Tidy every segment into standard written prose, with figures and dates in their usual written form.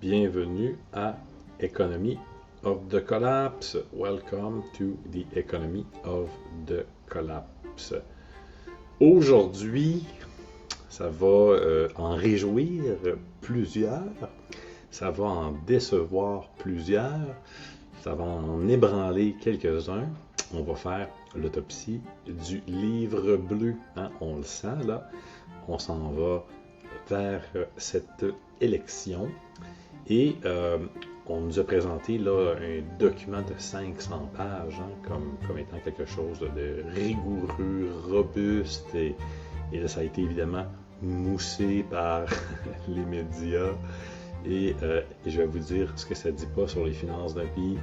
Bienvenue à Economy of the Collapse. Welcome to the Economy of the Collapse. Aujourd'hui, ça va en réjouir plusieurs, ça va en décevoir plusieurs, ça va en ébranler quelques-uns. On va faire l'autopsie du livre bleu. On le sent là, on s'en va vers cette élection. Et on nous a présenté là, un document de 500 pages comme étant quelque chose de rigoureux, robuste. Et là, ça a été évidemment moussé par les médias. Et je vais vous dire ce que ça ne dit pas sur les finances d'un pays.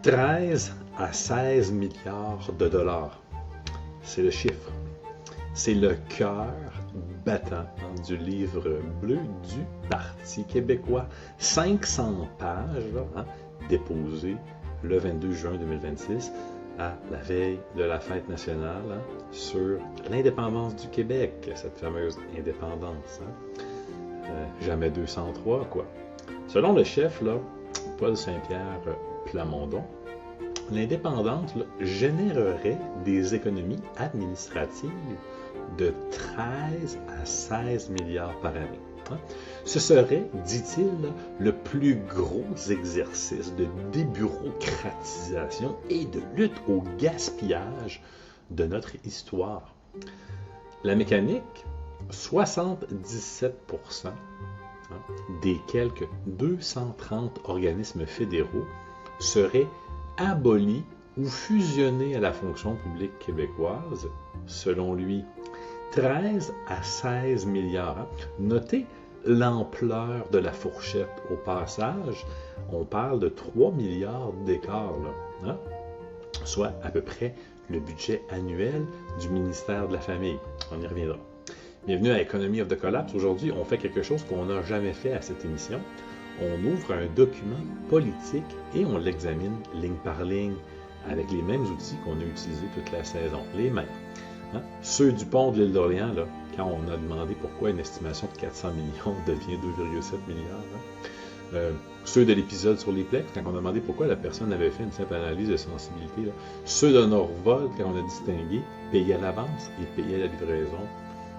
13 à 16 milliards de dollars. C'est le chiffre. C'est le cœur battant du livre bleu du Parti québécois. 500 pages déposées le 22 juin 2026 à la veille de la fête nationale sur l'indépendance du Québec, cette fameuse indépendance. Jamais 203, quoi. Selon le chef, là, Paul Saint-Pierre Plamondon, l'indépendance générerait des économies administratives de 13 à 16 milliards par année. Ce serait, dit-il, le plus gros exercice de débureaucratisation et de lutte au gaspillage de notre histoire. La mécanique, 77% des quelques 230 organismes fédéraux seraient abolis ou fusionnés à la fonction publique québécoise, selon lui. 13 à 16 milliards. Notez l'ampleur de la fourchette au passage. On parle de 3 milliards d'écart, soit à peu près le budget annuel du ministère de la Famille. On y reviendra. Bienvenue à Economy of the Collapse. Aujourd'hui, on fait quelque chose qu'on n'a jamais fait à cette émission. On ouvre un document politique et on l'examine ligne par ligne avec les mêmes outils qu'on a utilisés toute la saison. Les mêmes. Ceux du pont de l'île d'Orléans, là, quand on a demandé pourquoi une estimation de 400 millions devient 2,7 milliards. Ceux de l'épisode sur les plex, quand on a demandé pourquoi la personne avait fait une simple analyse de sensibilité. Ceux de Norvol, quand on a distingué payer à l'avance et payer à la livraison.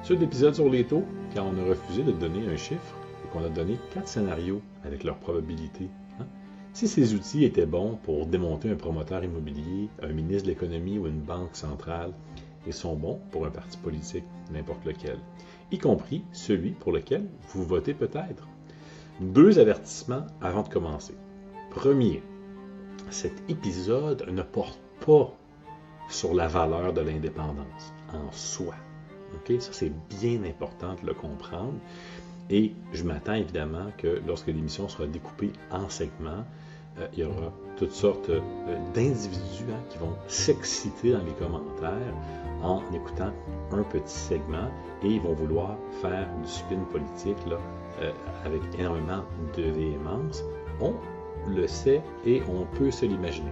Ceux de l'épisode sur les taux, quand on a refusé de donner un chiffre et qu'on a donné 4 scénarios avec leur probabilité. Si ces outils étaient bons pour démonter un promoteur immobilier, un ministre de l'économie ou une banque centrale, ils sont bons pour un parti politique, n'importe lequel, y compris celui pour lequel vous votez peut-être. 2 avertissements avant de commencer. Premier, cet épisode ne porte pas sur la valeur de l'indépendance en soi. Okay? Ça, c'est bien important de le comprendre. Et je m'attends évidemment que lorsque l'émission sera découpée en segments, il y aura toutes sortes d'individus qui vont s'exciter dans les commentaires en écoutant un petit segment et ils vont vouloir faire du spin politique avec énormément de véhémence. On le sait et on peut se l'imaginer.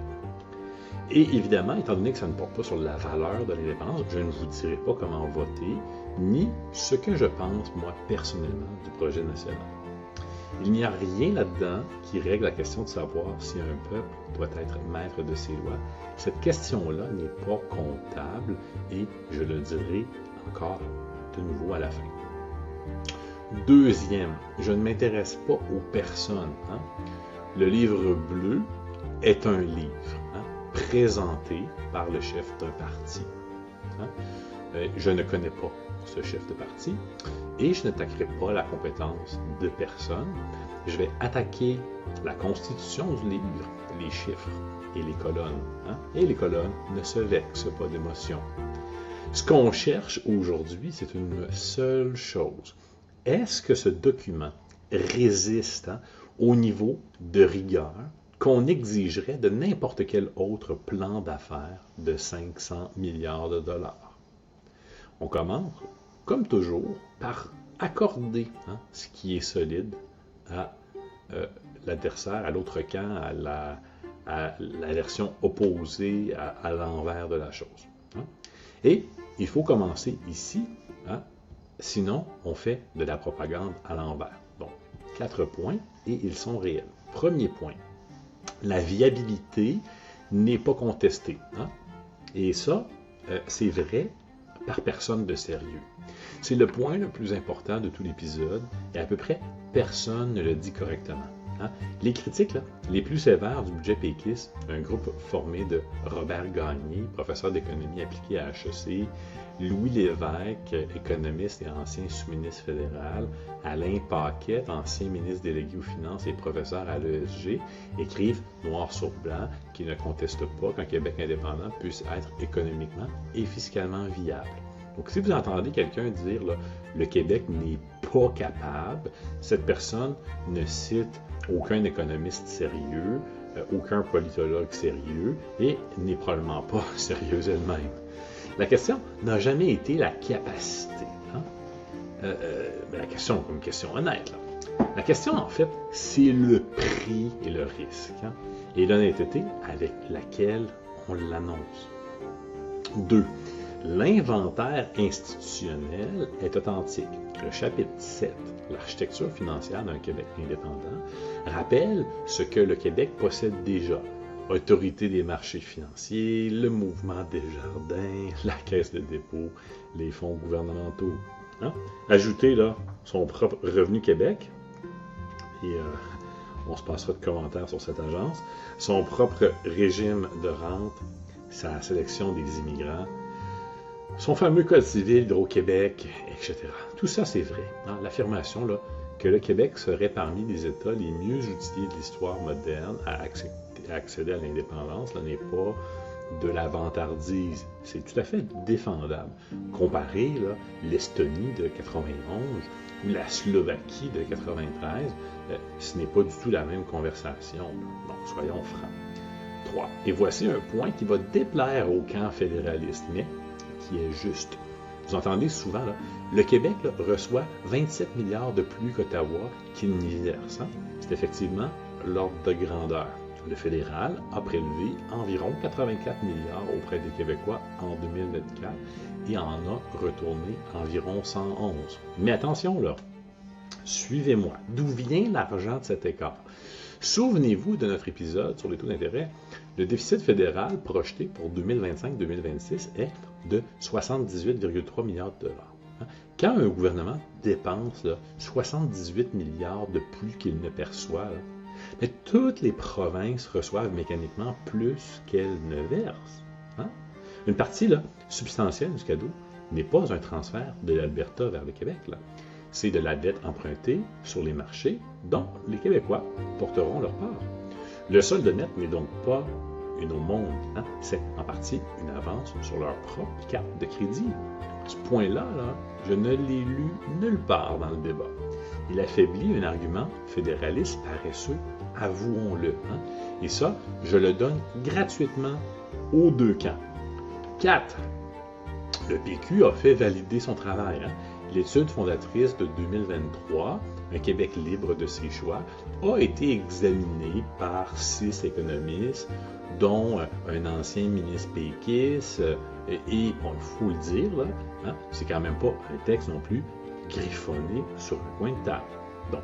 Et évidemment, étant donné que ça ne porte pas sur la valeur de l'indépendance, je ne vous dirai pas comment voter, ni ce que je pense, moi, personnellement, du projet national. Il n'y a rien là-dedans qui règle la question de savoir si un peuple doit être maître de ses lois. Cette question-là n'est pas comptable et je le dirai encore de nouveau à la fin. Deuxième, je ne m'intéresse pas aux personnes. Le livre bleu est un livre présenté par le chef d'un parti. Je ne connais pas ce chef de parti et je n'attaquerai pas la compétence de personne. Je vais attaquer la constitution du livre, les chiffres et les colonnes. Et les colonnes ne se vexent pas d'émotion. Ce qu'on cherche aujourd'hui, c'est une seule chose. Est-ce que ce document résiste au niveau de rigueur qu'on exigerait de n'importe quel autre plan d'affaires de 500 milliards de dollars? On commence, comme toujours, par accorder ce qui est solide à l'adversaire, à l'autre camp, à la version opposée, à l'envers de la chose. Et il faut commencer ici Sinon, on fait de la propagande à l'envers. Donc, 4 points et ils sont réels. Premier point, la viabilité n'est pas contestée. Hein? Et ça, c'est vrai par personne de sérieux. C'est le point le plus important de tout l'épisode et à peu près personne ne le dit correctement. Hein? Les critiques les plus sévères du budget péquiste, un groupe formé de Robert Gagné, professeur d'économie appliquée à HEC, Louis Lévesque, économiste et ancien sous-ministre fédéral, Alain Paquette, ancien ministre délégué aux finances et professeur à l'ESG, écrivent noir sur blanc qu'ils ne contestent pas qu'un Québec indépendant puisse être économiquement et fiscalement viable. Donc, si vous entendez quelqu'un dire là, le Québec n'est pas capable, cette personne ne cite aucun économiste sérieux, aucun politologue sérieux et n'est probablement pas sérieuse elle-même. La question n'a jamais été la capacité. Hein? Mais la question, comme une question honnête. Là. La question, en fait, c'est le prix et le risque. Hein? Et l'honnêteté avec laquelle on l'annonce. 2. L'inventaire institutionnel est authentique. Le chapitre 7, l'architecture financière d'un Québec indépendant, rappelle ce que le Québec possède déjà. Autorité des marchés financiers, le mouvement Desjardins, la caisse de dépôt, les fonds gouvernementaux. Hein? Ajoutez là, son propre Revenu Québec, et on se passera de commentaires sur cette agence, son propre régime de rente, sa sélection des immigrants, son fameux Code civil d'Hydro-Québec, etc. Tout ça, c'est vrai. Hein? L'affirmation là, que le Québec serait parmi les États les mieux outillés de l'histoire moderne à accéder à l'indépendance, n'est pas de la vantardise. C'est tout à fait défendable. Comparer l'Estonie de 91 ou la Slovaquie de 93, ce n'est pas du tout la même conversation. Donc, soyons francs. 3. Et voici un point qui va déplaire au camp fédéraliste, mais qui est juste. Vous entendez souvent, là, le Québec reçoit 27 milliards de plus qu'Ottawa qu'il n'y verse. Hein? C'est effectivement l'ordre de grandeur. Le fédéral a prélevé environ 84 milliards auprès des Québécois en 2024 et en a retourné environ 111. Mais attention là, suivez-moi. D'où vient l'argent de cet écart? Souvenez-vous de notre épisode sur les taux d'intérêt. Le déficit fédéral projeté pour 2025-2026 est de 78,3 milliards de dollars. Quand un gouvernement dépense 78 milliards de plus qu'il ne perçoit, mais toutes les provinces reçoivent mécaniquement plus qu'elles ne versent. Hein? Une partie substantielle du cadeau n'est pas un transfert de l'Alberta vers le Québec. C'est de la dette empruntée sur les marchés dont les Québécois porteront leur part. Le solde net n'est donc pas une aumône, hein? C'est en partie une avance sur leur propre carte de crédit. Ce point-là, je ne l'ai lu nulle part dans le débat. Il affaiblit un argument fédéraliste paresseux, avouons-le. Hein? Et ça, je le donne gratuitement aux deux camps. 4. Le PQ a fait valider son travail. Hein? L'étude fondatrice de 2023, Un Québec libre de ses choix, a été examinée par 6 économistes, dont un ancien ministre péquiste, et bon, il faut le dire, c'est quand même pas un texte non plus griffonné sur un coin de table. Donc,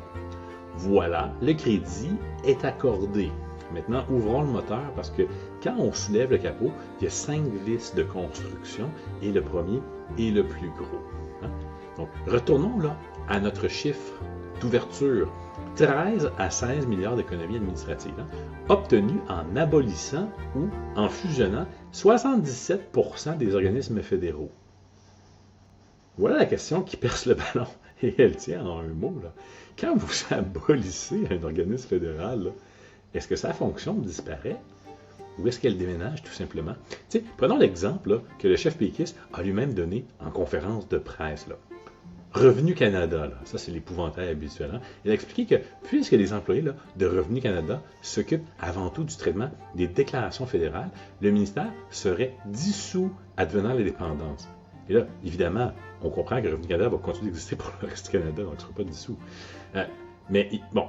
voilà, le crédit est accordé. Maintenant, ouvrons le moteur parce que quand on soulève le capot, il y a 5 vis de construction et le premier est le plus gros. Hein? Donc, retournons à notre chiffre d'ouverture. 13 à 16 milliards d'économies administratives, obtenues en abolissant ou en fusionnant 77% des organismes fédéraux. Voilà la question qui perce le ballon, et elle tient en un mot. Quand vous abolissez un organisme fédéral, est-ce que sa fonction disparaît ou est-ce qu'elle déménage tout simplement? Prenons l'exemple que le chef péquiste a lui-même donné en conférence de presse. Revenu Canada, ça c'est l'épouvantail habituel. Hein? Il a expliqué que puisque les employés de Revenu Canada s'occupent avant tout du traitement des déclarations fédérales, le ministère serait dissous advenant l'indépendance. Et là, évidemment, on comprend que Revenu Canada va continuer d'exister pour le reste du Canada, donc il ne sera pas dissous. Mais bon,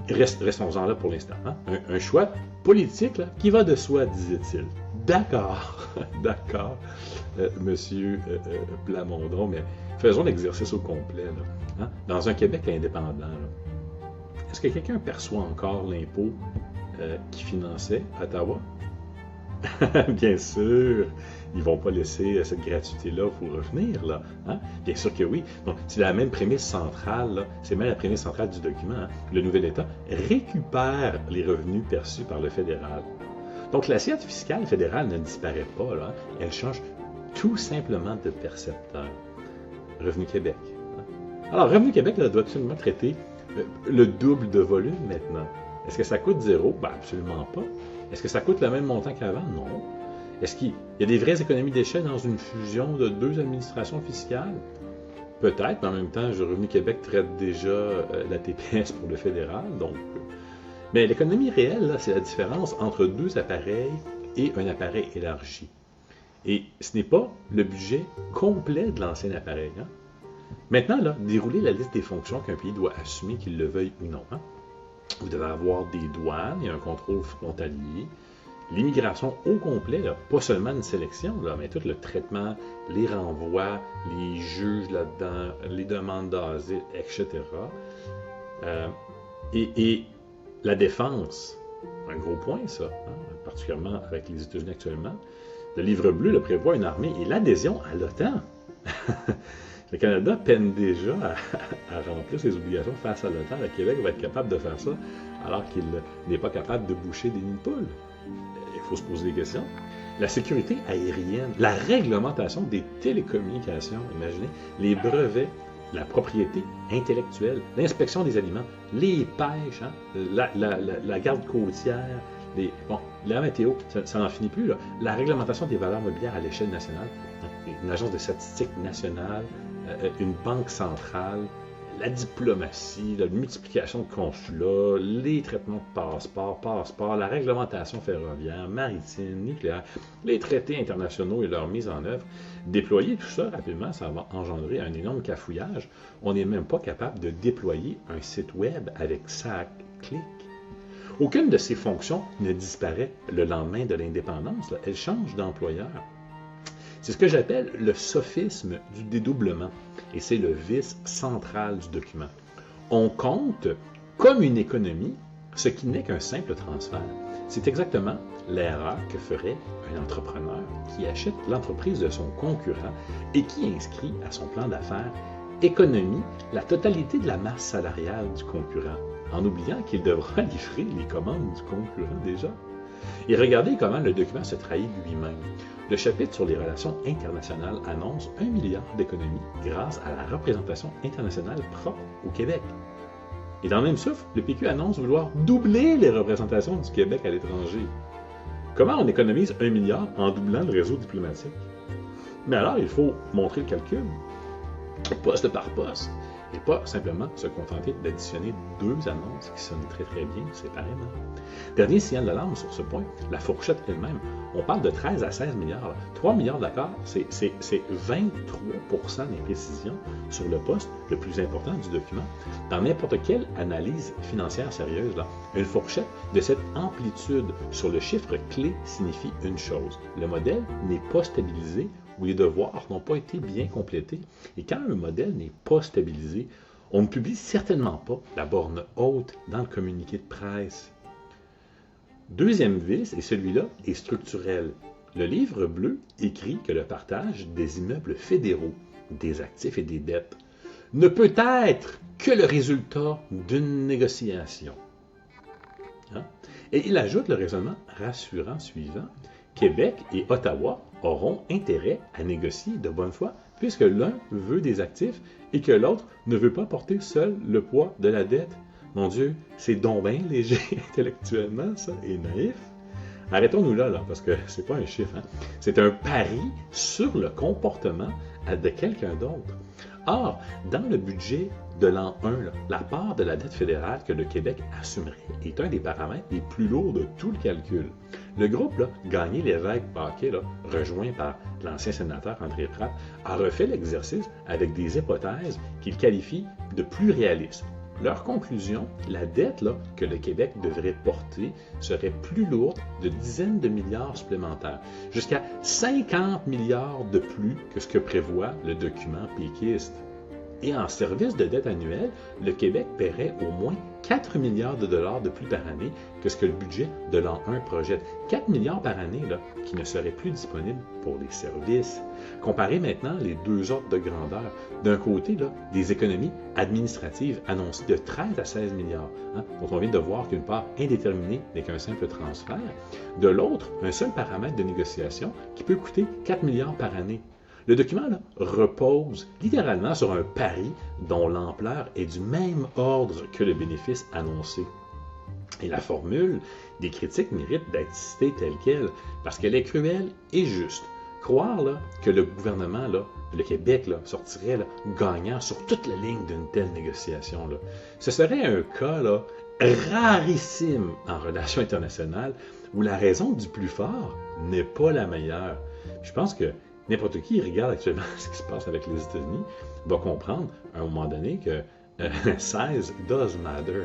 restons-en là pour l'instant. Hein? Un choix politique qui va de soi, disait-il. D'accord, monsieur Plamondon, mais Faisons l'exercice au complet. Là. Hein? Dans un Québec indépendant, est-ce que quelqu'un perçoit encore l'impôt qui finançait Ottawa? Bien sûr, ils ne vont pas laisser cette gratuité-là pour revenir. Là, hein? Bien sûr que oui. Donc, c'est la même prémisse centrale, là. C'est même la prémisse centrale du document. Hein? Le nouvel État récupère les revenus perçus par le fédéral. Donc, l'assiette fiscale fédérale ne disparaît pas. Là, hein? Elle change tout simplement de percepteur. Revenu Québec. Hein? Alors, Revenu Québec là, doit absolument traiter le double de volume maintenant. Est-ce que ça coûte zéro? Ben, absolument pas. Est-ce que ça coûte le même montant qu'avant? Non. Est-ce qu'il y a des vraies économies d'échelle dans une fusion de deux administrations fiscales? Peut-être, mais en même temps, Revenu Québec traite déjà la TPS pour le fédéral. Donc, mais l'économie réelle, là, c'est la différence entre deux appareils et un appareil élargi. Et ce n'est pas le budget complet de l'ancien appareil. Hein? Maintenant, là, déroulez la liste des fonctions qu'un pays doit assumer, qu'il le veuille ou non. Hein? Vous devez avoir des douanes et un contrôle frontalier, l'immigration au complet, là, pas seulement une sélection, là, mais tout le traitement, les renvois, les juges là-dedans, les demandes d'asile, etc. Et la défense, un gros point ça, hein, particulièrement avec les États-Unis actuellement. Le livre bleu le prévoit une armée et l'adhésion à l'OTAN. Le Canada peine déjà à remplir ses obligations face à l'OTAN. Le Québec va être capable de faire ça alors qu'il n'est pas capable de boucher des nids de poules. Il faut se poser des questions. La sécurité aérienne, la réglementation des télécommunications, imaginez, les brevets, la propriété intellectuelle, l'inspection des aliments, les pêches, hein, la garde côtière, la météo, ça n'en finit plus. Là. La réglementation des valeurs mobilières à l'échelle nationale, une agence de statistique nationale, une banque centrale, la diplomatie, la multiplication de consulats, les traitements de passeports, la réglementation ferroviaire, maritime, nucléaire, les traités internationaux et leur mise en œuvre. Déployer tout ça rapidement, ça va engendrer un énorme cafouillage. On n'est même pas capable de déployer un site web avec 5 clics. Aucune de ces fonctions ne disparaît le lendemain de l'indépendance. Là. Elle change d'employeur. C'est ce que j'appelle le sophisme du dédoublement, et c'est le vice central du document. On compte comme une économie ce qui n'est qu'un simple transfert. C'est exactement l'erreur que ferait un entrepreneur qui achète l'entreprise de son concurrent et qui inscrit à son plan d'affaires économie la totalité de la masse salariale du concurrent, en oubliant qu'il devra livrer les commandes du concurrent déjà. Et regardez comment le document se trahit lui-même. Le chapitre sur les relations internationales annonce 1 milliard d'économies grâce à la représentation internationale propre au Québec. Et dans le même souffle, le PQ annonce vouloir doubler les représentations du Québec à l'étranger. Comment on économise 1 milliard en doublant le réseau diplomatique? Mais alors, il faut montrer le calcul, poste par poste, et pas simplement se contenter d'additionner 2 annonces qui sonnent très très bien séparément. Dernier signal d'alarme sur ce point, la fourchette elle-même. On parle de 13 à 16 milliards. 3 milliards d'accords, c'est 23% d'imprécision sur le poste le plus important du document. Dans n'importe quelle analyse financière sérieuse, là, une fourchette de cette amplitude sur le chiffre clé signifie une chose. Le modèle n'est pas stabilisé ou les devoirs n'ont pas été bien complétés. Et quand un modèle n'est pas stabilisé, on ne publie certainement pas la borne haute dans le communiqué de presse. Deuxième vice, et celui-là est structurel. Le livre bleu écrit que le partage des immeubles fédéraux, des actifs et des dettes, ne peut être que le résultat d'une négociation. Hein? Et il ajoute le raisonnement rassurant suivant. Québec et Ottawa auront intérêt à négocier de bonne foi, puisque l'un veut des actifs et que l'autre ne veut pas porter seul le poids de la dette. Mon Dieu, c'est donc bien léger intellectuellement, ça, et naïf. Arrêtons-nous là, parce que c'est pas un chiffre. Hein? C'est un pari sur le comportement de quelqu'un d'autre. Or, dans le budget de l'an 1, la part de la dette fédérale que le Québec assumerait est un des paramètres les plus lourds de tout le calcul. Le groupe Gagné Lévesque-Paquet, rejoint par l'ancien sénateur André Pratt, a refait l'exercice avec des hypothèses qu'il qualifie de plus réalistes. Leur conclusion, la dette là, que le Québec devrait porter serait plus lourde de dizaines de milliards supplémentaires, jusqu'à 50 milliards de plus que ce que prévoit le document péquiste. Et en service de dette annuelle, le Québec paierait au moins 4 milliards de dollars de plus par année que ce que le budget de l'an 1 projette. 4 milliards par année là, qui ne seraient plus disponibles pour les services. Comparez maintenant les deux ordres de grandeur. D'un côté, là, des économies administratives annoncées de 13 à 16 milliards, dont on vient de voir qu'une part indéterminée n'est qu'un simple transfert. De l'autre, un seul paramètre de négociation qui peut coûter 4 milliards par année. Le document là, repose littéralement sur un pari dont l'ampleur est du même ordre que le bénéfice annoncé. Et la formule des critiques mérite d'être citée telle qu'elle, parce qu'elle est cruelle et juste. Croire là, que le gouvernement, là, le Québec, là, sortirait là, gagnant sur toute la ligne d'une telle négociation, là, ce serait un cas là, rarissime en relations internationales où la raison du plus fort n'est pas la meilleure. Je pense que n'importe qui regarde actuellement ce qui se passe avec les États-Unis va comprendre à un moment donné que size does matter.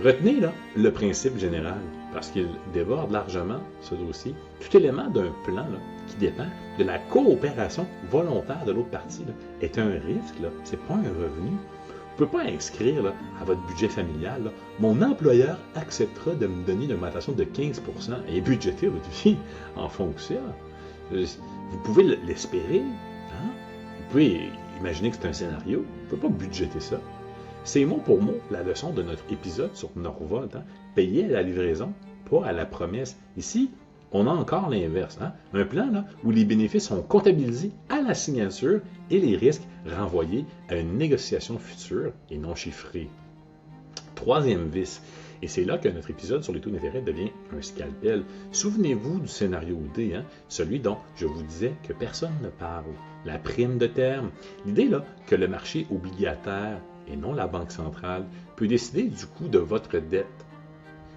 Retenez là, le principe général, parce qu'il déborde largement ce dossier, tout élément d'un plan là, qui dépend de la coopération volontaire de l'autre partie là, est un risque, ce n'est pas un revenu. Vous ne pouvez pas inscrire là, à votre budget familial, là, mon employeur acceptera de me donner une augmentation de 15% et budgéter votre vie en fonction. Vous pouvez l'espérer, vous pouvez imaginer que c'est un scénario, vous ne pouvez pas budgéter ça. C'est mot pour mot la leçon de notre épisode sur Norvolt, payer à la livraison, pas à la promesse. Ici, on a encore l'inverse, un plan là, où les bénéfices sont comptabilisés à la signature et les risques renvoyés à une négociation future et non chiffrée. Troisième vice, et c'est là que notre épisode sur les taux d'intérêt devient un scalpel. Souvenez-vous du scénario D, celui dont je vous disais que personne ne parle. La prime de terme. L'idée là que le marché obligataire, et non la Banque centrale, peut décider du coût de votre dette.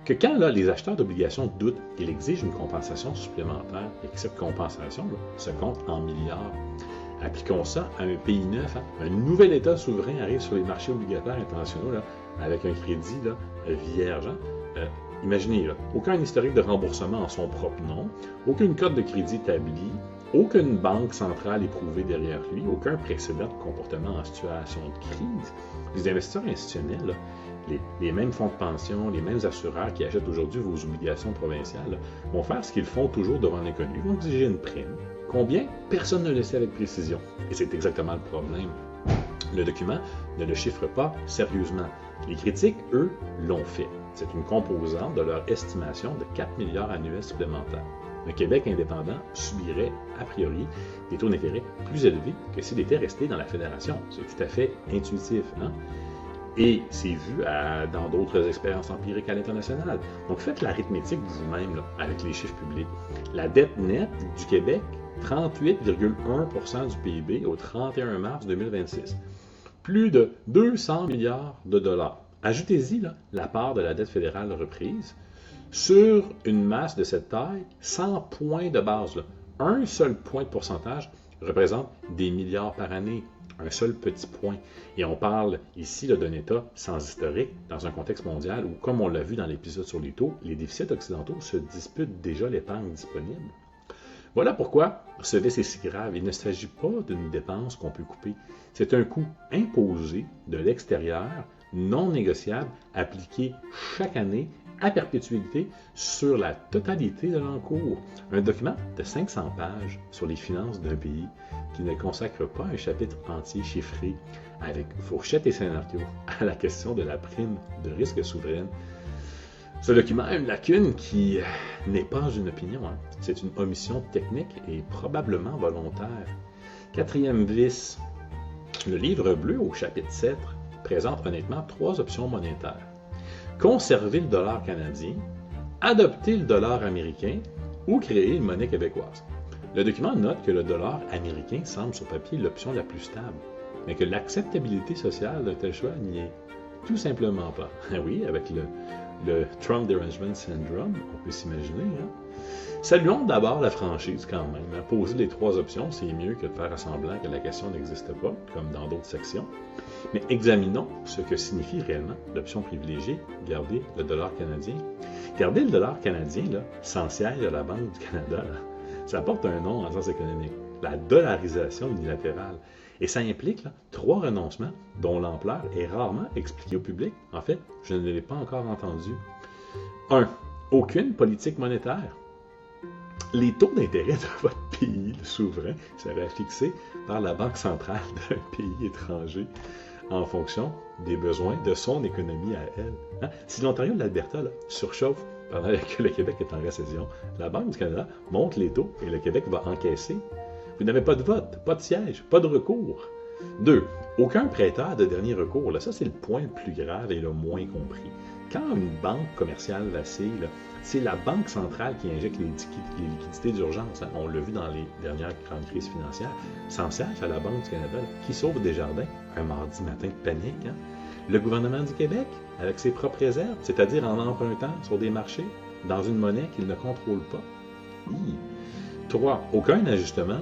Que quand là, les acheteurs d'obligations doutent, ils exigent une compensation supplémentaire et que cette compensation là, se compte en milliards. Appliquons ça à un pays neuf. Un nouvel État souverain arrive sur les marchés obligataires internationaux là, avec un crédit là, vierge. Imaginez, là, aucun historique de remboursement en son propre nom, aucune cote de crédit établie, aucune banque centrale éprouvée derrière lui, aucun précédent de comportement en situation de crise. Les investisseurs institutionnels, là, les mêmes fonds de pension, les mêmes assureurs qui achètent aujourd'hui vos obligations provinciales, là, vont faire ce qu'ils font toujours devant l'inconnu. Ils vont exiger une prime. Combien? Personne ne le sait avec précision. Et c'est exactement le problème. Le document ne le chiffre pas sérieusement. Les critiques, eux, l'ont fait. C'est une composante de leur estimation de 4 milliards annuels supplémentaires. Le Québec indépendant subirait, a priori, des taux d'intérêt plus élevés que s'il était resté dans la fédération. C'est tout à fait intuitif, Et c'est vu dans d'autres expériences empiriques à l'international. Donc faites l'arithmétique vous-même là, avec les chiffres publics. La dette nette du Québec, 38,1% du PIB au 31 mars 2026. Plus de 200 milliards de dollars. Ajoutez-y là, la part de la dette fédérale reprise. Sur une masse de cette taille, 100 points de base, là, un seul point de pourcentage représente des milliards par année. Un seul petit point. Et on parle ici là, d'un État sans historique dans un contexte mondial où, comme on l'a vu dans l'épisode sur les taux, les déficits occidentaux se disputent déjà l'épargne disponible. Voilà pourquoi ce vice est si grave. Il ne s'agit pas d'une dépense qu'on peut couper. C'est un coût imposé de l'extérieur, non négociable, appliqué chaque année à perpétuité sur la totalité de l'encours. Un document de 500 pages sur les finances d'un pays qui ne consacre pas un chapitre entier chiffré avec fourchette et scénario à la question de la prime de risque souveraine. Ce document a une lacune qui n'est pas une opinion. C'est une omission technique et probablement volontaire. Quatrième vice, le livre bleu au chapitre 7 présente honnêtement 3 options monétaires. Conserver le dollar canadien, adopter le dollar américain ou créer une monnaie québécoise. Le document note que le dollar américain semble sur papier l'option la plus stable, mais que l'acceptabilité sociale d'un tel choix n'y est tout simplement pas. Oui, avec le Trump Derangement Syndrome, on peut s'imaginer. Saluons d'abord la franchise quand même. Poser les 3 options, c'est mieux que de faire semblant que la question n'existe pas, comme dans d'autres sections. Mais examinons ce que signifie réellement l'option privilégiée, garder le dollar canadien. Garder le dollar canadien, là, sans siège à la Banque du Canada, là, ça porte un nom en sens économique, la dollarisation unilatérale. Et ça implique 3 renoncements dont l'ampleur est rarement expliquée au public. En fait, je ne l'ai pas encore entendu. 1. Aucune politique monétaire. Les taux d'intérêt de votre pays, le souverain, seraient fixés par la Banque centrale d'un pays étranger en fonction des besoins de son économie à elle. Hein? Si l'Ontario et l'Alberta surchauffent pendant que le Québec est en récession, la Banque du Canada monte les taux et le Québec va encaisser. Vous n'avez pas de vote, pas de siège, pas de recours. 2. Aucun prêteur de dernier recours. Là, ça, c'est le point le plus grave et le moins compris. Quand une banque commerciale vacille, c'est la Banque centrale qui injecte les liquidités d'urgence. Hein. On l'a vu dans les dernières grandes crises financières. Sans siège à la Banque du Canada, qui sauve Desjardins un mardi matin de panique. Hein. Le gouvernement du Québec, avec ses propres réserves, c'est-à-dire en empruntant sur des marchés, dans une monnaie qu'il ne contrôle pas. 3. Aucun ajustement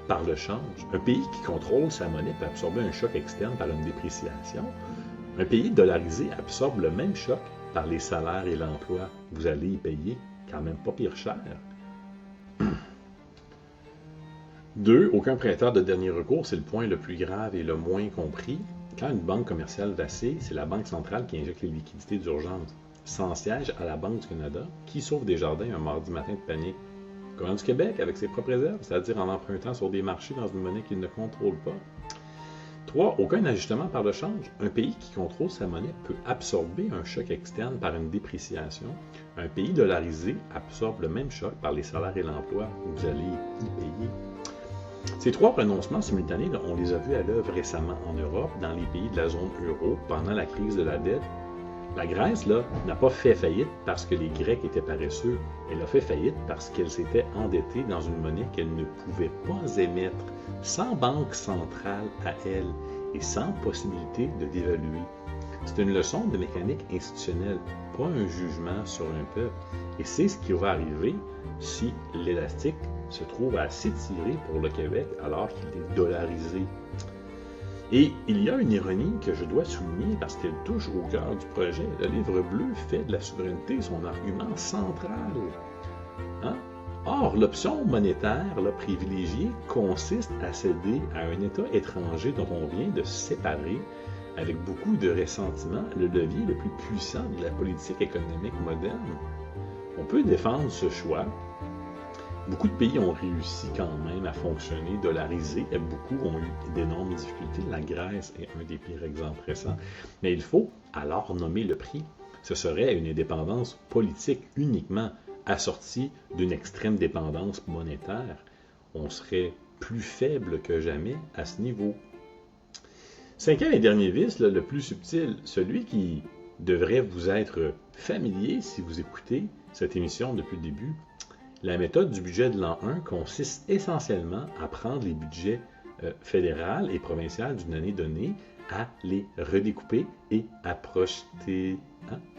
par le change. Un pays qui contrôle sa monnaie peut absorber un choc externe par une dépréciation. Un pays dollarisé absorbe le même choc par les salaires et l'emploi. Vous allez y payer quand même pas pire cher. 2. Aucun prêteur de dernier recours, c'est le point le plus grave et le moins compris. Quand une banque commerciale vacille, c'est la Banque centrale qui injecte les liquidités d'urgence. Sans siège à la Banque du Canada, qui sauve Desjardins un mardi matin de panique. Le gouvernement du Québec, avec ses propres réserves, c'est-à-dire en empruntant sur des marchés dans une monnaie qu'il ne contrôle pas. 3. Aucun ajustement par le change. Un pays qui contrôle sa monnaie peut absorber un choc externe par une dépréciation. Un pays dollarisé absorbe le même choc par les salaires et l'emploi. Vous allez y payer. Ces 3 renoncements simultanés, on les a vus à l'œuvre récemment en Europe, dans les pays de la zone euro, pendant la crise de la dette. La Grèce, n'a pas fait faillite parce que les Grecs étaient paresseux. Elle a fait faillite parce qu'elle s'était endettée dans une monnaie qu'elle ne pouvait pas émettre, sans banque centrale à elle et sans possibilité de dévaluer. C'est une leçon de mécanique institutionnelle, pas un jugement sur un peuple. Et c'est ce qui va arriver si l'élastique se trouve à s'étirer pour le Québec alors qu'il est dollarisé. Et il y a une ironie que je dois souligner parce qu'elle touche au cœur du projet. Le livre bleu fait de la souveraineté son argument central. Hein? Or, l'option monétaire privilégiée consiste à céder à un État étranger dont on vient de se séparer avec beaucoup de ressentiment, le levier le plus puissant de la politique économique moderne. On peut défendre ce choix. Beaucoup de pays ont réussi quand même à fonctionner dollarisés et beaucoup ont eu d'énormes difficultés. La Grèce est un des pires exemples récents. Mais il faut alors nommer le prix. Ce serait une indépendance politique uniquement assortie d'une extrême dépendance monétaire. On serait plus faible que jamais à ce niveau. 5e et dernier vice, le plus subtil, celui qui devrait vous être familier si vous écoutez cette émission depuis le début. La méthode du budget de l'an 1 consiste essentiellement à prendre les budgets fédéral et provincial d'une année donnée, à les redécouper et à projeter.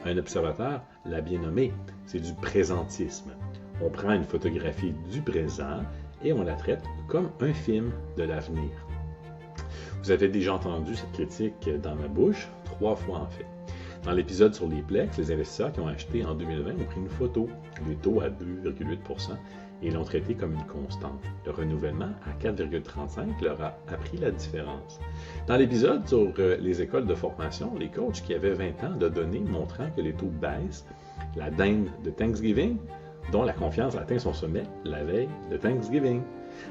Un observateur l'a bien nommé, c'est du présentisme. On prend une photographie du présent et on la traite comme un film de l'avenir. Vous avez déjà entendu cette critique dans ma bouche, 3 fois en fait. Dans l'épisode sur les Plex, les investisseurs qui ont acheté en 2020 ont pris une photo, les taux à 2,8% et l'ont traité comme une constante. Le renouvellement à 4,35 leur a appris la différence. Dans l'épisode sur les écoles de formation, les coachs qui avaient 20 ans de données montrant que les taux baissent, la dinde de Thanksgiving, dont la confiance atteint son sommet la veille de Thanksgiving.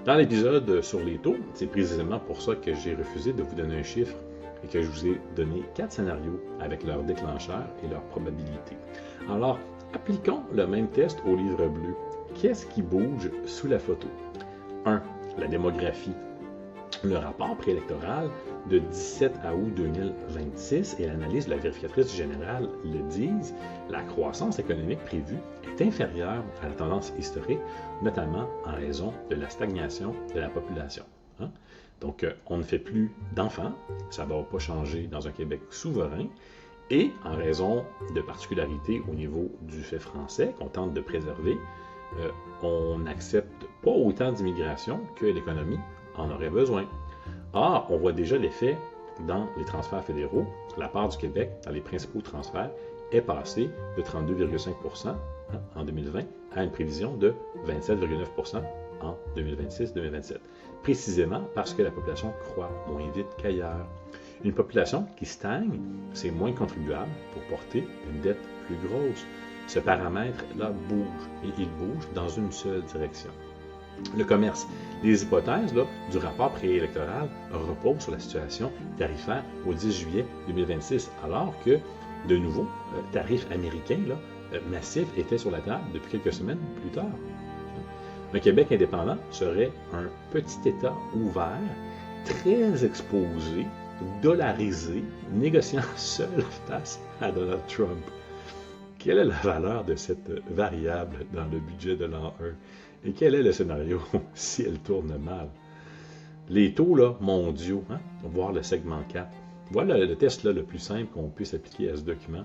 Dans l'épisode sur les taux, c'est précisément pour ça que j'ai refusé de vous donner un chiffre et que je vous ai donné 4 scénarios avec leurs déclencheurs et leurs probabilités. Alors, appliquons le même test au livre bleu. Qu'est-ce qui bouge sous la photo? 1. La démographie. Le rapport préélectoral de 17 août 2026 et l'analyse de la vérificatrice générale le disent, la croissance économique prévue est inférieure à la tendance historique, notamment en raison de la stagnation de la population. Donc, on ne fait plus d'enfants, ça ne va pas changer dans un Québec souverain, Et en raison de particularités au niveau du fait français qu'on tente de préserver, on n'accepte pas autant d'immigration que l'économie en aurait besoin. Or, on voit déjà l'effet dans les transferts fédéraux. La part du Québec dans les principaux transferts est passée de 32,5% en 2020 à une prévision de 27,9% en 2026-2027. Précisément parce que la population croît moins vite qu'ailleurs. Une population qui stagne, c'est moins contribuable pour porter une dette plus grosse. Ce paramètre-là bouge, et il bouge dans une seule direction. Le commerce. Les hypothèses du rapport préélectoral reposent sur la situation tarifaire au 10 juillet 2026, alors que de nouveaux tarifs américains massifs étaient sur la table depuis quelques semaines plus tard. Un Québec indépendant serait un petit État ouvert, très exposé, dollarisé, négociant seul face à Donald Trump. Quelle est la valeur de cette variable dans le budget de l'an 1? Et quel est le scénario si elle tourne mal? Les taux mondiaux, voire le segment 4. Voilà le test le plus simple qu'on puisse appliquer à ce document.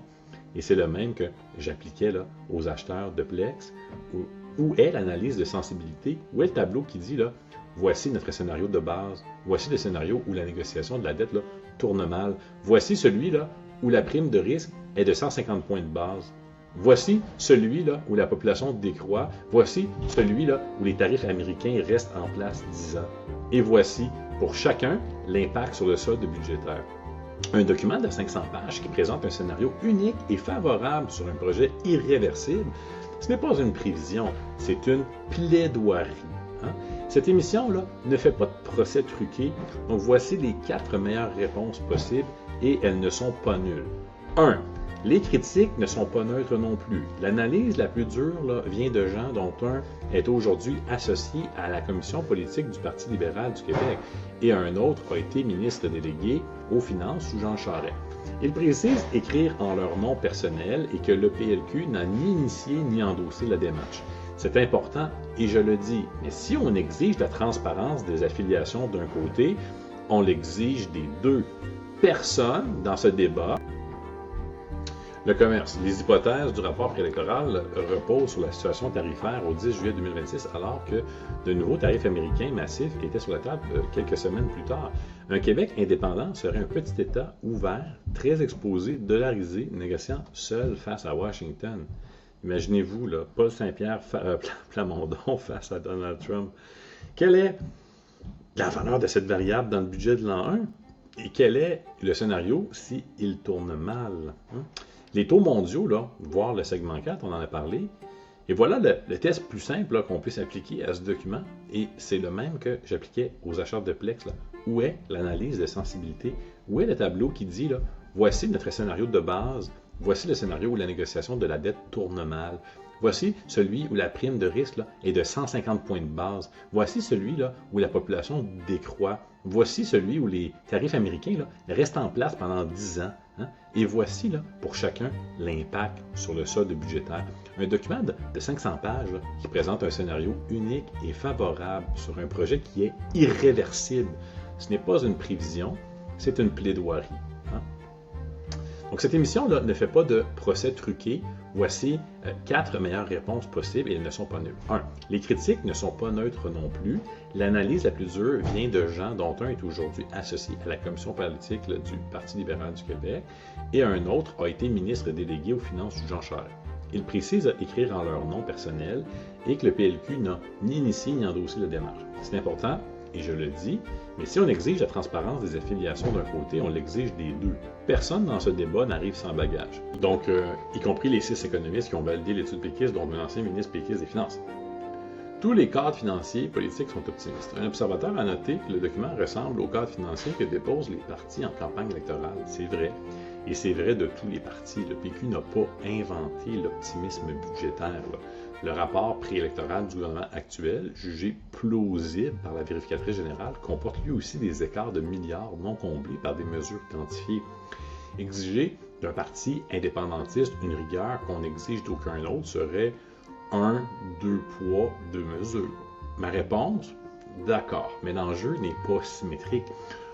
Et c'est le même que j'appliquais aux acheteurs de Plex. Où est l'analyse de sensibilité? Où est le tableau qui dit voici notre scénario de base, voici le scénario où la négociation de la dette tourne mal, voici celui où la prime de risque est de 150 points de base, voici celui où la population décroît, voici celui où les tarifs américains restent en place 10 ans, et voici pour chacun l'impact sur le solde budgétaire. Un document de 500 pages qui présente un scénario unique et favorable sur un projet irréversible. Ce n'est pas une prévision, c'est une plaidoirie. Cette émission ne fait pas de procès truqué, donc voici les 4 meilleures réponses possibles et elles ne sont pas nulles. 1. Les critiques ne sont pas neutres non plus. L'analyse la plus dure vient de gens dont un est aujourd'hui associé à la commission politique du Parti libéral du Québec et un autre a été ministre délégué aux Finances sous Jean Charest. Ils précisent écrire en leur nom personnel et que le PLQ n'a ni initié ni endossé la démarche. C'est important et je le dis, mais si on exige la transparence des affiliations d'un côté, on l'exige des deux. Personne dans ce débat. Le commerce. Les hypothèses du rapport préélectoral reposent sur la situation tarifaire au 10 juillet 2026, alors que de nouveaux tarifs américains massifs étaient sur la table quelques semaines plus tard. Un Québec indépendant serait un petit État ouvert, très exposé, dollarisé, négociant seul face à Washington. Imaginez-vous, Paul Saint-Pierre Plamondon face à Donald Trump. Quelle est la valeur de cette variable dans le budget de l'an 1? Et quel est le scénario s'il tourne mal? Les taux mondiaux, voire le segment 4, on en a parlé. Et voilà le test plus simple qu'on puisse appliquer à ce document. Et c'est le même que j'appliquais aux acheteurs de Plex. Où est l'analyse de sensibilité? Où est le tableau qui dit, voici notre scénario de base, voici le scénario où la négociation de la dette tourne mal. Voici celui où la prime de risque est de 150 points de base. Voici celui où la population décroît. Voici celui où les tarifs américains restent en place pendant 10 ans. Et voici, pour chacun, l'impact sur le solde budgétaire. Un document de 500 pages qui présente un scénario unique et favorable sur un projet qui est irréversible. Ce n'est pas une prévision, c'est une plaidoirie. Donc, cette émission ne fait pas de procès truqué. Voici 4 meilleures réponses possibles et elles ne sont pas nulles. 1. Les critiques ne sont pas neutres non plus. L'analyse la plus dure vient de gens dont un est aujourd'hui associé à la commission politique du Parti libéral du Québec et un autre a été ministre délégué aux Finances sous Jean Charest. Ils précisent écrire en leur nom personnel et que le PLQ n'a ni initié ni endossé la démarche. C'est important. Et je le dis, mais si on exige la transparence des affiliations d'un côté, on l'exige des deux. Personne dans ce débat n'arrive sans bagage. Donc, y compris les 6 économistes qui ont validé l'étude péquiste, dont un ancien ministre péquiste des Finances. Tous les cadres financiers et politiques sont optimistes. Un observateur a noté que le document ressemble au cadre financier que déposent les partis en campagne électorale. C'est vrai. Et c'est vrai de tous les partis. Le PQ n'a pas inventé l'optimisme budgétaire. Le rapport préélectoral du gouvernement actuel, jugé plausible par la vérificatrice générale, comporte lui aussi des écarts de milliards non comblés par des mesures identifiées. Exiger d'un parti indépendantiste une rigueur qu'on exige d'aucun autre serait 1, 2 poids, 2 mesures. Ma réponse, D'accord, mais l'enjeu n'est pas symétrique.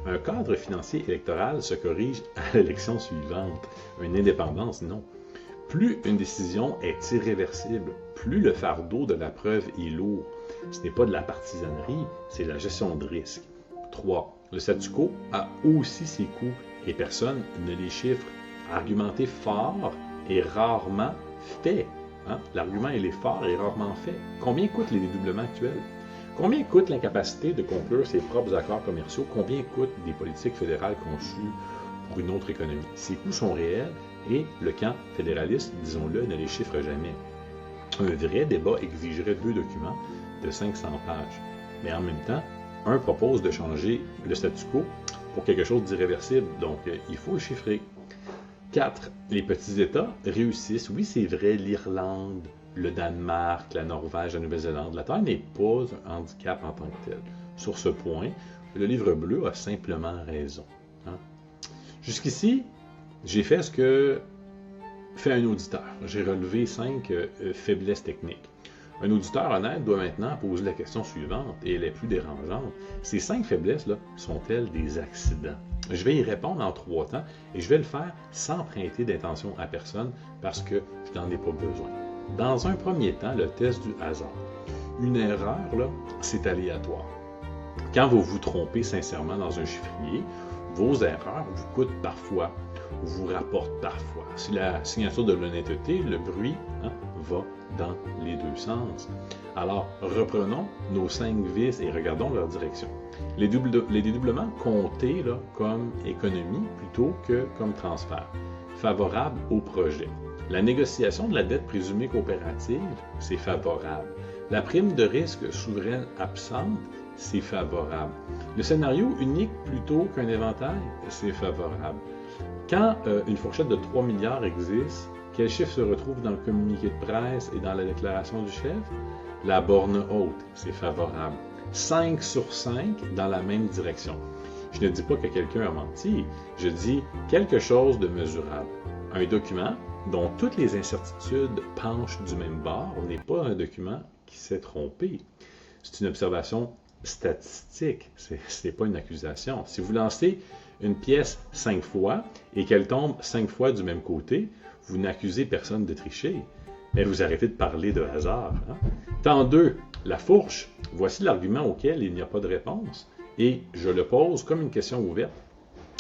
Un cadre financier électoral se corrige à l'élection suivante. Une indépendance, non. Plus une décision est irréversible, plus le fardeau de la preuve est lourd. Ce n'est pas de la partisanerie, c'est la gestion de risque. 3. Le statu quo a aussi ses coûts et personne ne les chiffre. Argumenter fort est rarement fait. L'argument il est fort et rarement fait. Combien coûtent les dédoublements actuels? Combien coûte l'incapacité de conclure ses propres accords commerciaux? Combien coûtent des politiques fédérales conçues pour une autre économie? Ces coûts sont réels et le camp fédéraliste, disons-le, ne les chiffre jamais. Un vrai débat exigerait 2 documents de 500 pages. Mais en même temps, un propose de changer le statu quo pour quelque chose d'irréversible, donc il faut le chiffrer. 4. Les petits États réussissent. Oui, c'est vrai, l'Irlande, le Danemark, la Norvège, la Nouvelle-Zélande. La taille n'est pas un handicap en tant que tel. Sur ce point, le livre bleu a simplement raison. Jusqu'ici, j'ai fait ce que fait un auditeur. J'ai relevé 5 faiblesses techniques. Un auditeur honnête doit maintenant poser la question suivante, et elle est plus dérangeante. Ces 5 faiblesses-là sont-elles des accidents? Je vais y répondre en 3 temps, et je vais le faire sans prêter d'intention à personne, parce que je n'en ai pas besoin. Dans un premier temps, le test du hasard. Une erreur, là, c'est aléatoire. Quand vous vous trompez sincèrement dans un chiffrier, vos erreurs vous coûtent parfois, vous rapportent parfois. C'est la signature de l'honnêteté, le bruit va dans les 2 sens. Alors, reprenons nos 5 vices et regardons leur direction. Les dédoublements comptés là, comme économie plutôt que comme transfert. Favorable au projet. La négociation de la dette présumée coopérative, c'est favorable. La prime de risque souveraine absente, c'est favorable. Le scénario unique plutôt qu'un éventail, c'est favorable. Quand une fourchette de 3 milliards existe, quel chiffre se retrouve dans le communiqué de presse et dans la déclaration du chef? La borne haute, c'est favorable. 5 sur 5 dans la même direction. Je ne dis pas que quelqu'un a menti, je dis quelque chose de mesurable. Un document dont toutes les incertitudes penchent du même bord n'est pas un document qui s'est trompé. C'est une observation statistique, c'est pas une accusation. Si vous lancez une pièce 5 fois et qu'elle tombe 5 fois du même côté, vous n'accusez personne de tricher, mais vous arrêtez de parler de hasard. Temps 2, la fourche. Voici l'argument auquel il n'y a pas de réponse, et je le pose comme une question ouverte.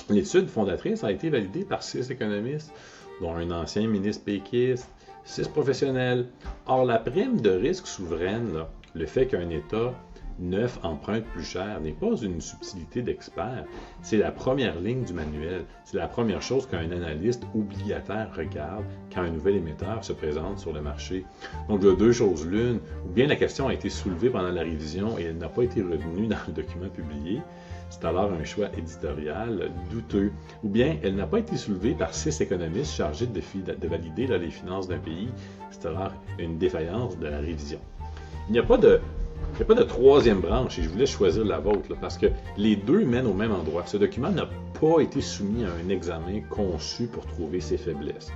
L'étude fondatrice a été validée par 6 économistes, dont un ancien ministre péquiste, 6 professionnels. Or, la prime de risque souveraine, là, le fait qu'un État neuf emprunte plus cher, n'est pas une subtilité d'expert. C'est la première ligne du manuel. C'est la première chose qu'un analyste obligataire regarde quand un nouvel émetteur se présente sur le marché. Donc, de 2 choses l'une, ou bien la question a été soulevée pendant la révision et elle n'a pas été retenue dans le document publié. C'est alors un choix éditorial douteux. Ou bien elle n'a pas été soulevée par 6 économistes chargés de valider les finances d'un pays. C'est alors une défaillance de la révision. Il n'y a pas de 3e branche et je vous laisse choisir la vôtre parce que les 2 mènent au même endroit. Ce document n'a pas été soumis à un examen conçu pour trouver ses faiblesses.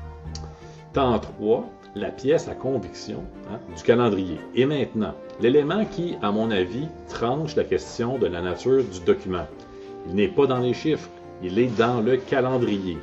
Temps 3, la pièce à conviction du calendrier. Et maintenant, l'élément qui, à mon avis, tranche la question de la nature du document. Il n'est pas dans les chiffres, il est dans le calendrier.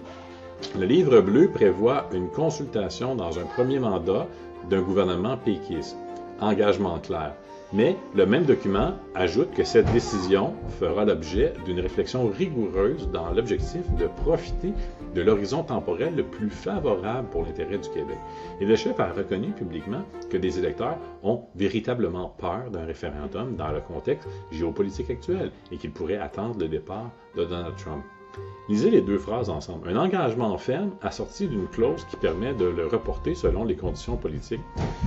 Le livre bleu prévoit une consultation dans un premier mandat d'un gouvernement péquiste. Engagement clair. Mais le même document ajoute que cette décision fera l'objet d'une réflexion rigoureuse dans l'objectif de profiter de l'horizon temporel le plus favorable pour l'intérêt du Québec. Et le chef a reconnu publiquement que des électeurs ont véritablement peur d'un référendum dans le contexte géopolitique actuel et qu'ils pourraient attendre le départ de Donald Trump. Lisez les 2 phrases ensemble. Un engagement ferme assorti d'une clause qui permet de le reporter selon les conditions politiques.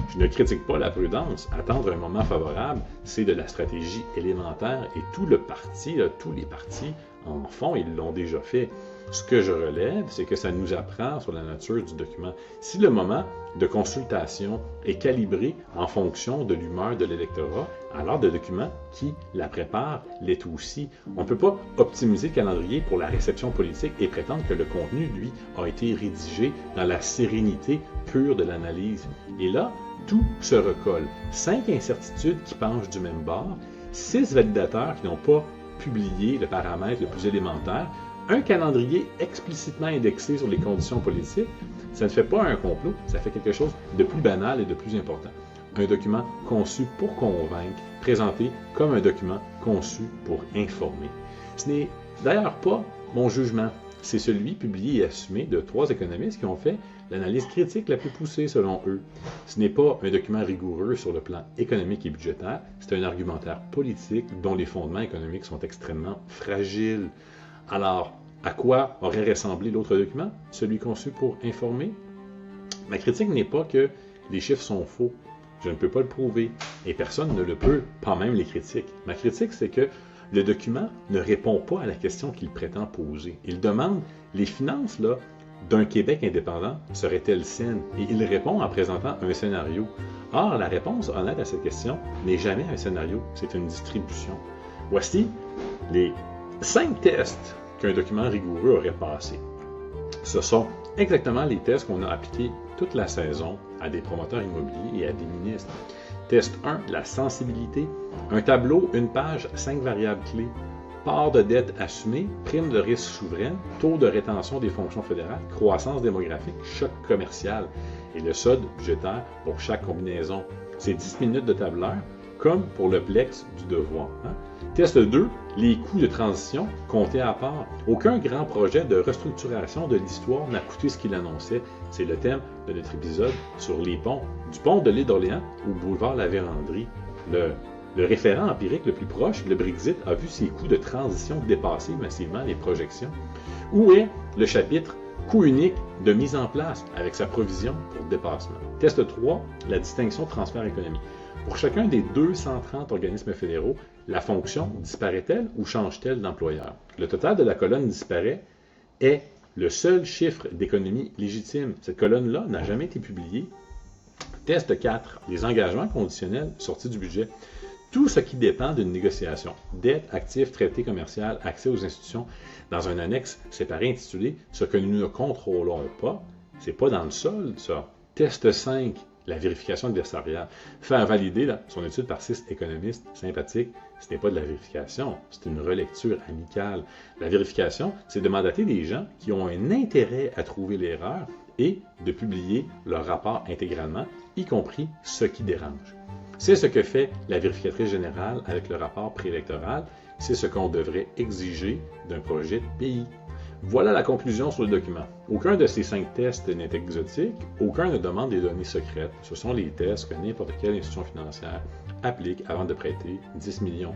Je ne critique pas la prudence. Attendre un moment favorable, c'est de la stratégie élémentaire et tous les partis en font, ils l'ont déjà fait. Ce que je relève, c'est que ça nous apprend sur la nature du document. Si le moment de consultation est calibré en fonction de l'humeur de l'électorat, alors le document qui la prépare l'est aussi. On ne peut pas optimiser le calendrier pour la réception politique et prétendre que le contenu, lui, a été rédigé dans la sérénité pure de l'analyse. Et là, tout se recolle. 5 incertitudes qui penchent du même bord, 6 validateurs qui n'ont pas publié le paramètre le plus élémentaire, un calendrier explicitement indexé sur les conditions politiques, ça ne fait pas un complot, ça fait quelque chose de plus banal et de plus important. Un document conçu pour convaincre, présenté comme un document conçu pour informer. Ce n'est d'ailleurs pas mon jugement, c'est celui publié et assumé de 3 économistes qui ont fait l'analyse critique la plus poussée selon eux. Ce n'est pas un document rigoureux sur le plan économique et budgétaire, c'est un argumentaire politique dont les fondements économiques sont extrêmement fragiles. Alors, à quoi aurait ressemblé l'autre document, celui conçu pour informer? Ma critique n'est pas que les chiffres sont faux. Je ne peux pas le prouver, et personne ne le peut, pas même les critiques. Ma critique, c'est que le document ne répond pas à la question qu'il prétend poser. Il demande les finances d'un Québec indépendant seraient-elles saines? Et il répond en présentant un scénario. Or, la réponse honnête à cette question n'est jamais un scénario, c'est une distribution. Voici les 5 tests qu'un document rigoureux aurait passé. Ce sont exactement les tests qu'on a appliqués toute la saison à des promoteurs immobiliers et à des ministres. Test 1, la sensibilité. Un tableau, une page, 5 variables clés. Part de dette assumée, prime de risque souveraine, taux de rétention des fonctions fédérales, croissance démographique, choc commercial et le solde budgétaire pour chaque combinaison. C'est 10 minutes de tableur, comme pour le plex du devoir. Test 2, les coûts de transition comptés à part. Aucun grand projet de restructuration de l'histoire n'a coûté ce qu'il annonçait. C'est le thème de notre épisode sur les ponts. Du pont de l'île d'Orléans au boulevard La Vérendrye. Le référent empirique le plus proche, le Brexit, a vu ses coûts de transition dépasser massivement les projections. Où est le chapitre coût unique de mise en place avec sa provision pour dépassement? Test 3, la distinction transfert économique. Pour chacun des 230 organismes fédéraux, la fonction disparaît-elle ou change-t-elle d'employeur? Le total de la colonne disparaît est le seul chiffre d'économie légitime. Cette colonne-là n'a jamais été publiée. Test 4, les engagements conditionnels sortis du budget. Tout ce qui dépend d'une négociation. Dette, actifs, traité commercial, accès aux institutions, dans un annexe séparé intitulé « Ce que nous ne contrôlons pas », c'est pas dans le solde, ça. Test 5, la vérification adversariale. Faire valider son étude par 6 économistes sympathiques, ce n'est pas de la vérification, c'est une relecture amicale. La vérification, c'est de mandater des gens qui ont un intérêt à trouver l'erreur et de publier leur rapport intégralement, y compris ce qui dérange. C'est ce que fait la vérificatrice générale avec le rapport préélectoral. C'est ce qu'on devrait exiger d'un projet de pays. Voilà la conclusion sur le document. Aucun de ces 5 tests n'est exotique, aucun ne demande des données secrètes. Ce sont les tests que n'importe quelle institution financière applique avant de prêter 10 millions.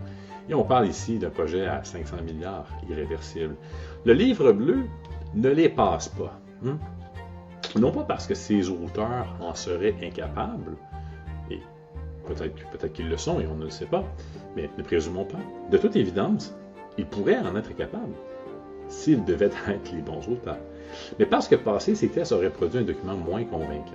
Et on parle ici d'un projet à 500 milliards, irréversible. Le livre bleu ne les passe pas. Non pas parce que ses auteurs en seraient incapables, et peut-être qu'ils le sont et on ne le sait pas, mais ne présumons pas. De toute évidence, ils pourraient en être capables s'ils devaient être les bons auteurs. Mais parce que passer ces tests aurait produit un document moins convaincant.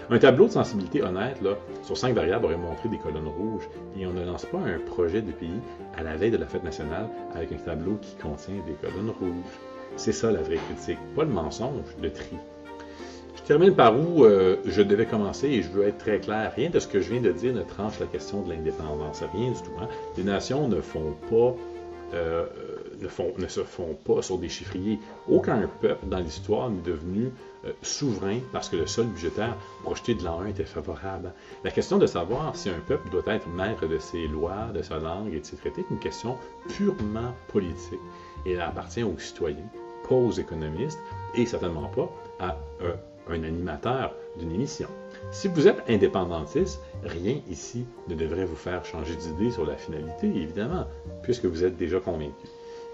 Un tableau de sensibilité honnête sur 5 variables aurait montré des colonnes rouges et on ne lance pas un projet de pays à la veille de la fête nationale avec un tableau qui contient des colonnes rouges. C'est ça la vraie critique, pas le mensonge, le tri. Je termine par où je devais commencer et je veux être très clair. Rien de ce que je viens de dire ne tranche la question de l'indépendance. Rien du tout. Les nations ne se font pas sur des chiffriers. Aucun peuple dans l'histoire n'est devenu souverain parce que le solde budgétaire projeté de l'an 1 était favorable. La question de savoir si un peuple doit être maître de ses lois, de sa langue et de ses traités est une question purement politique. Et elle appartient aux citoyens, pas aux économistes et certainement pas à un animateur d'une émission. Si vous êtes indépendantiste, rien ici ne devrait vous faire changer d'idée sur la finalité, évidemment, puisque vous êtes déjà convaincu.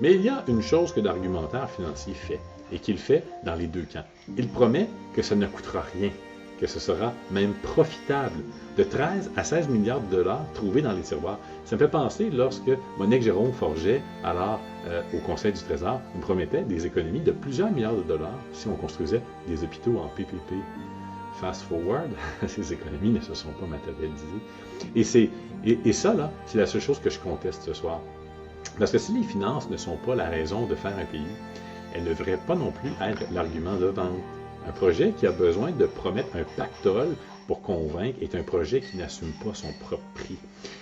Mais il y a une chose que l'argumentaire financier fait, et qu'il fait dans les 2 camps. Il promet que ça ne coûtera rien, que ce sera même profitable, de 13 à 16 milliards de dollars trouvés dans les tiroirs. Ça me fait penser lorsque Monique Jérôme Forget, alors au Conseil du Trésor, nous promettait des économies de plusieurs milliards de dollars si on construisait des hôpitaux en PPP. Fast forward, ces économies ne se sont pas matérialisées. Et ça, c'est la seule chose que je conteste ce soir. Parce que si les finances ne sont pas la raison de faire un pays, elles ne devraient pas non plus être l'argument de vente. Un projet qui a besoin de promettre un pactole pour convaincre est un projet qui n'assume pas son propre prix.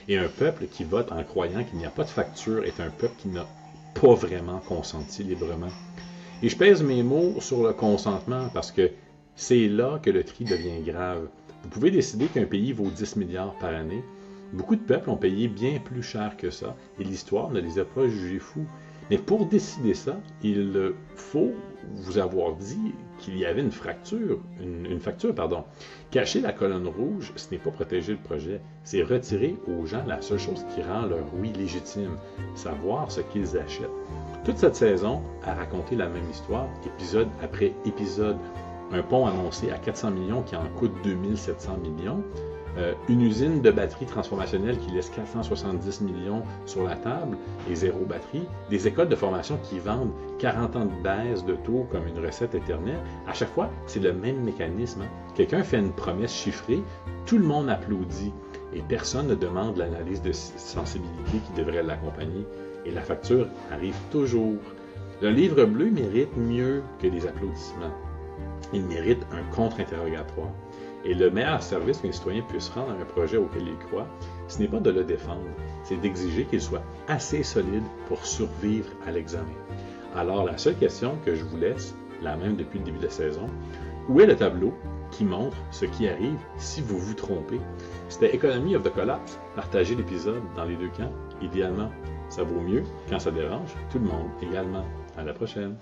Et un peuple qui vote en croyant qu'il n'y a pas de facture est un peuple qui n'a pas vraiment consenti librement. Et je pèse mes mots sur le consentement parce que c'est là que le tri devient grave. Vous pouvez décider qu'un pays vaut 10 milliards par année. Beaucoup de peuples ont payé bien plus cher que ça et l'histoire ne les a pas jugés fous. Mais pour décider ça, il faut vous avoir dit qu'il y avait une facture. Cacher la colonne rouge, ce n'est pas protéger le projet, c'est retirer aux gens la seule chose qui rend leur oui légitime, savoir ce qu'ils achètent. Toute cette saison a raconté la même histoire, épisode après épisode. Un pont annoncé à 400 millions qui en coûte 2700 millions. Une usine de batterie transformationnelle qui laisse 470 millions sur la table et zéro batterie, des écoles de formation qui vendent 40 ans de baisse de taux comme une recette éternelle. À chaque fois, c'est le même mécanisme. Quelqu'un fait une promesse chiffrée, tout le monde applaudit et personne ne demande l'analyse de sensibilité qui devrait l'accompagner. Et la facture arrive toujours. Le livre bleu mérite mieux que des applaudissements. Il mérite un contre-interrogatoire. Et le meilleur service qu'un citoyen puisse rendre à un projet auquel il croit, ce n'est pas de le défendre, c'est d'exiger qu'il soit assez solide pour survivre à l'examen. Alors la seule question que je vous laisse, la même depuis le début de la saison, où est le tableau qui montre ce qui arrive si vous vous trompez? C'était Economy of the Collapse. Partagez l'épisode dans les deux camps. Idéalement, ça vaut mieux quand ça dérange tout le monde également. À la prochaine!